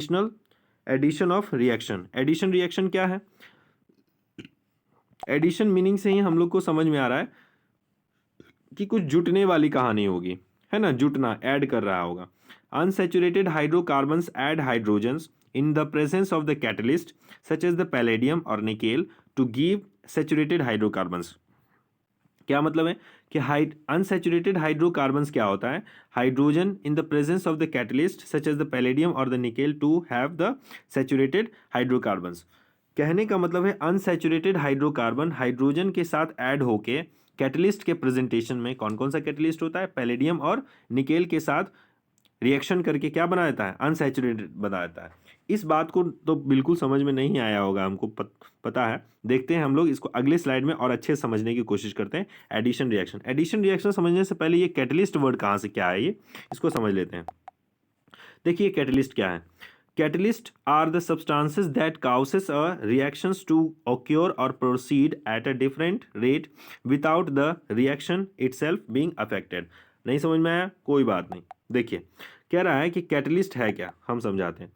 Additional addition of reaction. Addition reaction क्या है? Addition meaning से ही हम लोग को समझ में आ रहा है कि कुछ जुटने वाली कहानी होगी, है ना, जुटना, ऐड कर रहा होगा। Unsaturated hydrocarbons add hydrogens in the presence of the catalyst such as the palladium or nickel to give saturated hydrocarbons। क्या मतलब है कि अनसैचुरेटेड हाइड्रोकार्बन्स क्या होता है? Hydrogen in the presence of the catalyst such as the palladium और the nickel to have the saturated hydrocarbons. कहने का मतलब है अनसैचुरेटेड हाइड्रोकार्बन हाइड्रोजन के साथ ऐड होके कैटलिस्ट के प्रेजेंटेशन में, कौन कौन सा कैटलिस्ट होता है? पैलेडियम और निकेल के साथ रिएक्शन करके क्या बना देता है? अनसैचुरेटेड बना देता है। इस बात को तो बिल्कुल समझ में नहीं आया होगा, हमको पता है। देखते हैं हम लोग इसको अगले स्लाइड में और अच्छे समझने की कोशिश करते हैं। Addition reaction. एडिशन रिएक्शन समझने से पहले ये कैटलिस्ट वर्ड कहाँ से क्या है, ये इसको समझ लेते हैं। देखिए कैटलिस्ट क्या है। Catalysts are the substances that causes a reactions to occur or proceed at a different rate without the reaction itself being affected। नहीं समझ में आया? कोई बात नहीं। देखिए कह रहा है कि कैटलिस्ट है क्या, हम समझाते हैं।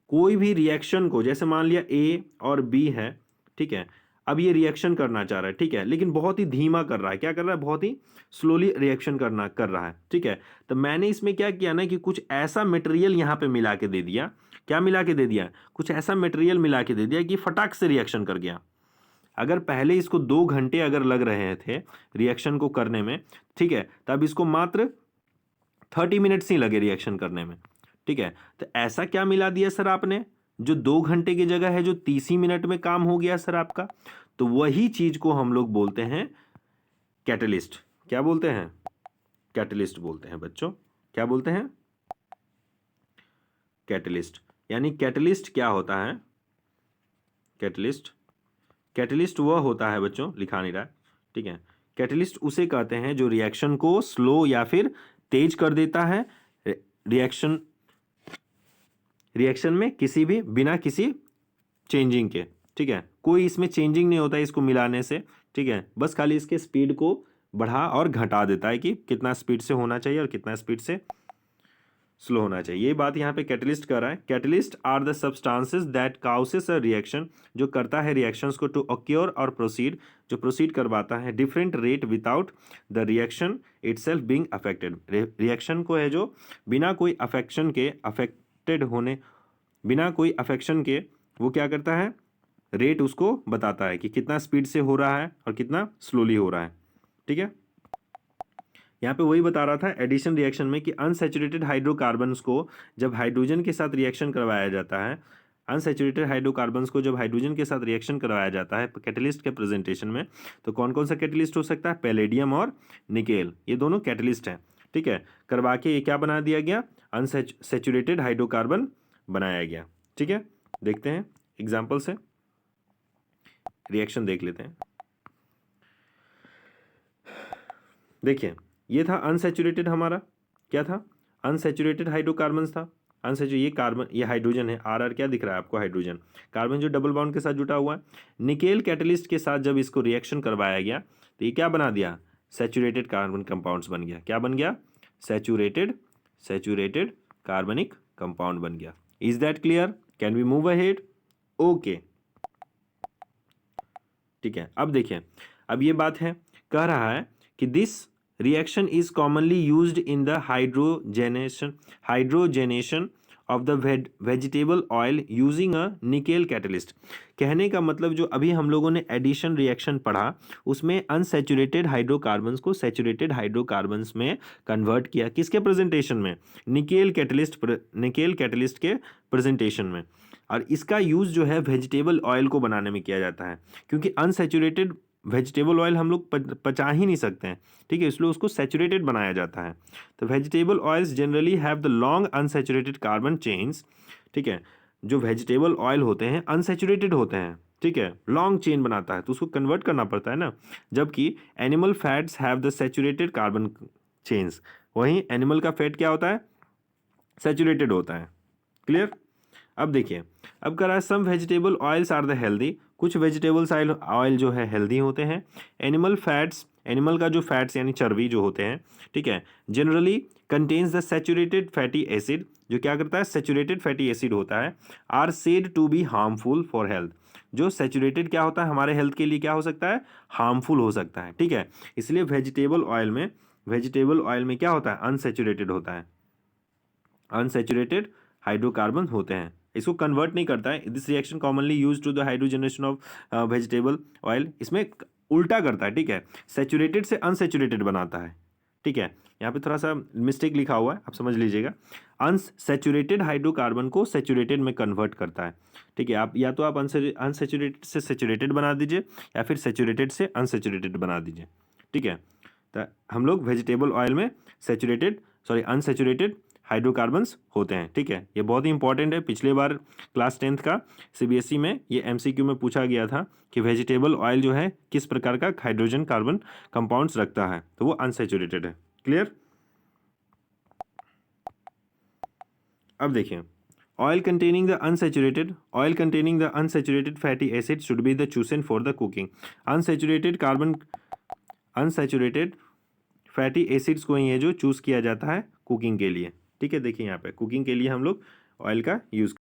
कोई भी रिएक्शन को, जैसे मान लिया ए और बी है, ठीक है, अब ये रिएक्शन करना चाह रहा है, ठीक है, लेकिन बहुत ही धीमा कर रहा है। क्या कर रहा है? बहुत ही स्लोली रिएक्शन कर रहा है, ठीक है। तो मैंने इसमें क्या किया ना कि कुछ ऐसा मटेरियल यहाँ पे मिला के दे दिया। क्या मिला के दे दिया? कुछ ऐसा मटेरियल मिला के दे दिया कि फटाक से रिएक्शन कर गया। अगर पहले इसको 2 घंटे अगर लग रहे थे रिएक्शन को करने में, ठीक है, तब इसको मात्र 30 मिनट्स ही लगे रिएक्शन करने में, ठीक है। तो ऐसा क्या मिला दिया सर आपने, जो 2 घंटे की जगह है जो 30 ही मिनट में काम हो गया सर आपका? तो वही चीज को हम लोग बोलते हैं कैटलिस्ट। क्या बोलते हैं? कैटलिस्ट बोलते हैं बच्चों। क्या बोलते हैं? कैटलिस्ट। यानी कैटलिस्ट क्या होता है? कैटलिस्ट, कैटलिस्ट वह होता है बच्चों, लिखा नहीं रहा है, ठीक है। कैटलिस्ट उसे कहते हैं जो रिएक्शन को स्लो या फिर तेज कर देता है, रिएक्शन में किसी भी बिना किसी चेंजिंग के, ठीक है। कोई इसमें चेंजिंग नहीं होता है इसको मिलाने से, ठीक है, बस खाली इसके स्पीड को बढ़ा और घटा देता है कि कितना स्पीड से होना चाहिए और कितना स्पीड से स्लो होना चाहिए। ये बात यहाँ पे कैटलिस्ट कर रहा है। Catalyst are the substances that causes a reaction, जो करता है रिएक्शंस को टू ऑक्योर और प्रोसीड, जो प्रोसीड करवाता है different rate without the reaction itself being affected. Reaction को है जो बिना कोई अफेक्शन के, अफेक्टेड होने, बिना कोई अफेक्शन के वो क्या करता है? रेट उसको बताता है कि कितना स्पीड से हो रहा है और कितना स्लोली हो रहा है, ठीक है। यहाँ पे वही बता रहा था एडिशन रिएक्शन में कि अनसैचुरेटेड हाइड्रोकार्बन्स को जब हाइड्रोजन के साथ रिएक्शन करवाया जाता है, अनसैचुरेटेड हाइड्रोकार्बन्स को जब हाइड्रोजन के साथ रिएक्शन करवाया जाता है कैटलिस्ट के प्रेजेंटेशन में, तो कौन कौन सा कैटलिस्ट हो सकता है? पैलेडियम और निकेल, ये दोनों कैटलिस्ट हैं, ठीक है। करवा के ये क्या बना दिया गया? अनसैचुरेटेड हाइड्रोकार्बन बनाया गया, ठीक है। देखते हैं एग्जाम्पल से, रिएक्शन देख लेते हैं। देखिए ये था अनसैचुरेटेड, हमारा क्या था? अनसैचुरेटेड हाइड्रोकार्बन्स था। अनसैचुरेटेड, ये कार्बन, ये हाइड्रोजन है, आर आर क्या दिख रहा है आपको? हाइड्रोजन, कार्बन जो डबल बॉन्ड के साथ जुटा हुआ है। निकेल कैटलिस्ट के साथ जब इसको रिएक्शन करवाया गया तो ये क्या बना दिया? सैचुरेटेड कार्बन कंपाउंड्स बन गया। क्या बन गया? सैचुरेटेड कार्बनिक कंपाउंड बन गया। Is that clear? Can we move ahead? Okay, ठीक है। अब देखिए, अब ये बात है, कह रहा है कि this reaction is commonly used in the hydrogenation of the vegetable oil using a nickel catalyst। कहने का मतलब जो अभी हम लोगों ने एडिशन रिएक्शन पढ़ा उसमें अनसैचुरेटेड हाइड्रोकार्बन्स को सैचुरेटेड हाइड्रोकार्बन्स में कन्वर्ट किया, किसके प्रेजेंटेशन में? निकेल कैटलिस्ट के प्रेजेंटेशन में। और इसका यूज जो है वेजिटेबल ऑयल को बनाने में किया जाता है, क्योंकि अनसैचुरेटेड वेजिटेबल ऑयल हम लोग पचा ही नहीं सकते हैं, ठीक है, इसलिए उसको सैचुरेटेड बनाया जाता है। तो vegetable oils generally have the long unsaturated carbon chains, ठीक है। जो वेजिटेबल ऑयल होते हैं अनसैचुरेटेड होते हैं, ठीक है, लॉन्ग चेन बनाता है तो उसको कन्वर्ट करना पड़ता है ना। जबकि animal fats have the saturated carbon chains, वहीं एनिमल का फैट क्या होता है? सैचुरेटेड होता है। क्लियर? अब देखिए, अब कह रहा है some vegetable oils are the healthy, कुछ वेजिटेबल्स ऑयल जो है हेल्दी होते हैं। एनिमल फैट्स, एनिमल का जो फैट्स यानी चर्बी जो होते हैं, ठीक है, generally contains the saturated fatty acid, जो क्या करता है, सेचुरेटेड फैटी एसिड होता है, are said to be harmful for health. जो सेचुरेटेड क्या होता है हमारे हेल्थ के लिए क्या हो सकता है, हार्मफुल हो सकता है, ठीक है। इसलिए वेजिटेबल ऑयल में क्या होता है, अनसेचुरेटेड होता है, अनसेचुरेटेड हाइड्रोकार्बन होते हैं, इसको कन्वर्ट नहीं करता है। This reaction commonly use to the hydrogenation of vegetable oil, इसमें उल्टा करता है, ठीक है, सेचुरेटेड से अनसेचुरेटेड बनाता है, ठीक है। यहाँ पे थोड़ा सा मिस्टेक लिखा हुआ है, आप समझ लीजिएगा। अनसेचुरेटेड हाइड्रोकार्बन को सेचुरेटेड में कन्वर्ट करता है, ठीक है। आप या तो आप अनसेचुरेटेड से सेचुरेटेड बना दीजिए या फिर सेचुरेटेड से अनसेचुरेटेड बना दीजिए, ठीक है। तो हम लोग वेजिटेबल ऑयल में अनसेचुरेटेड हाइड्रोकार्बन्स होते हैं, ठीक है। ये बहुत ही इंपॉर्टेंट है, पिछले बार क्लास 10th का सीबीएसई में ये एमसीक्यू में पूछा गया था कि वेजिटेबल ऑयल जो है किस प्रकार का हाइड्रोजन कार्बन कंपाउंड्स रखता है, तो वो अनसेचुरेटेड है। क्लियर। अब देखिए, oil containing the unsaturated fatty acid should be the chosen for the cooking. Unsaturated fatty acids को ही है जो चूज किया जाता है कुकिंग के लिए, ठीक है। देखिए यहाँ पे कुकिंग के लिए हम लोग ऑयल का यूज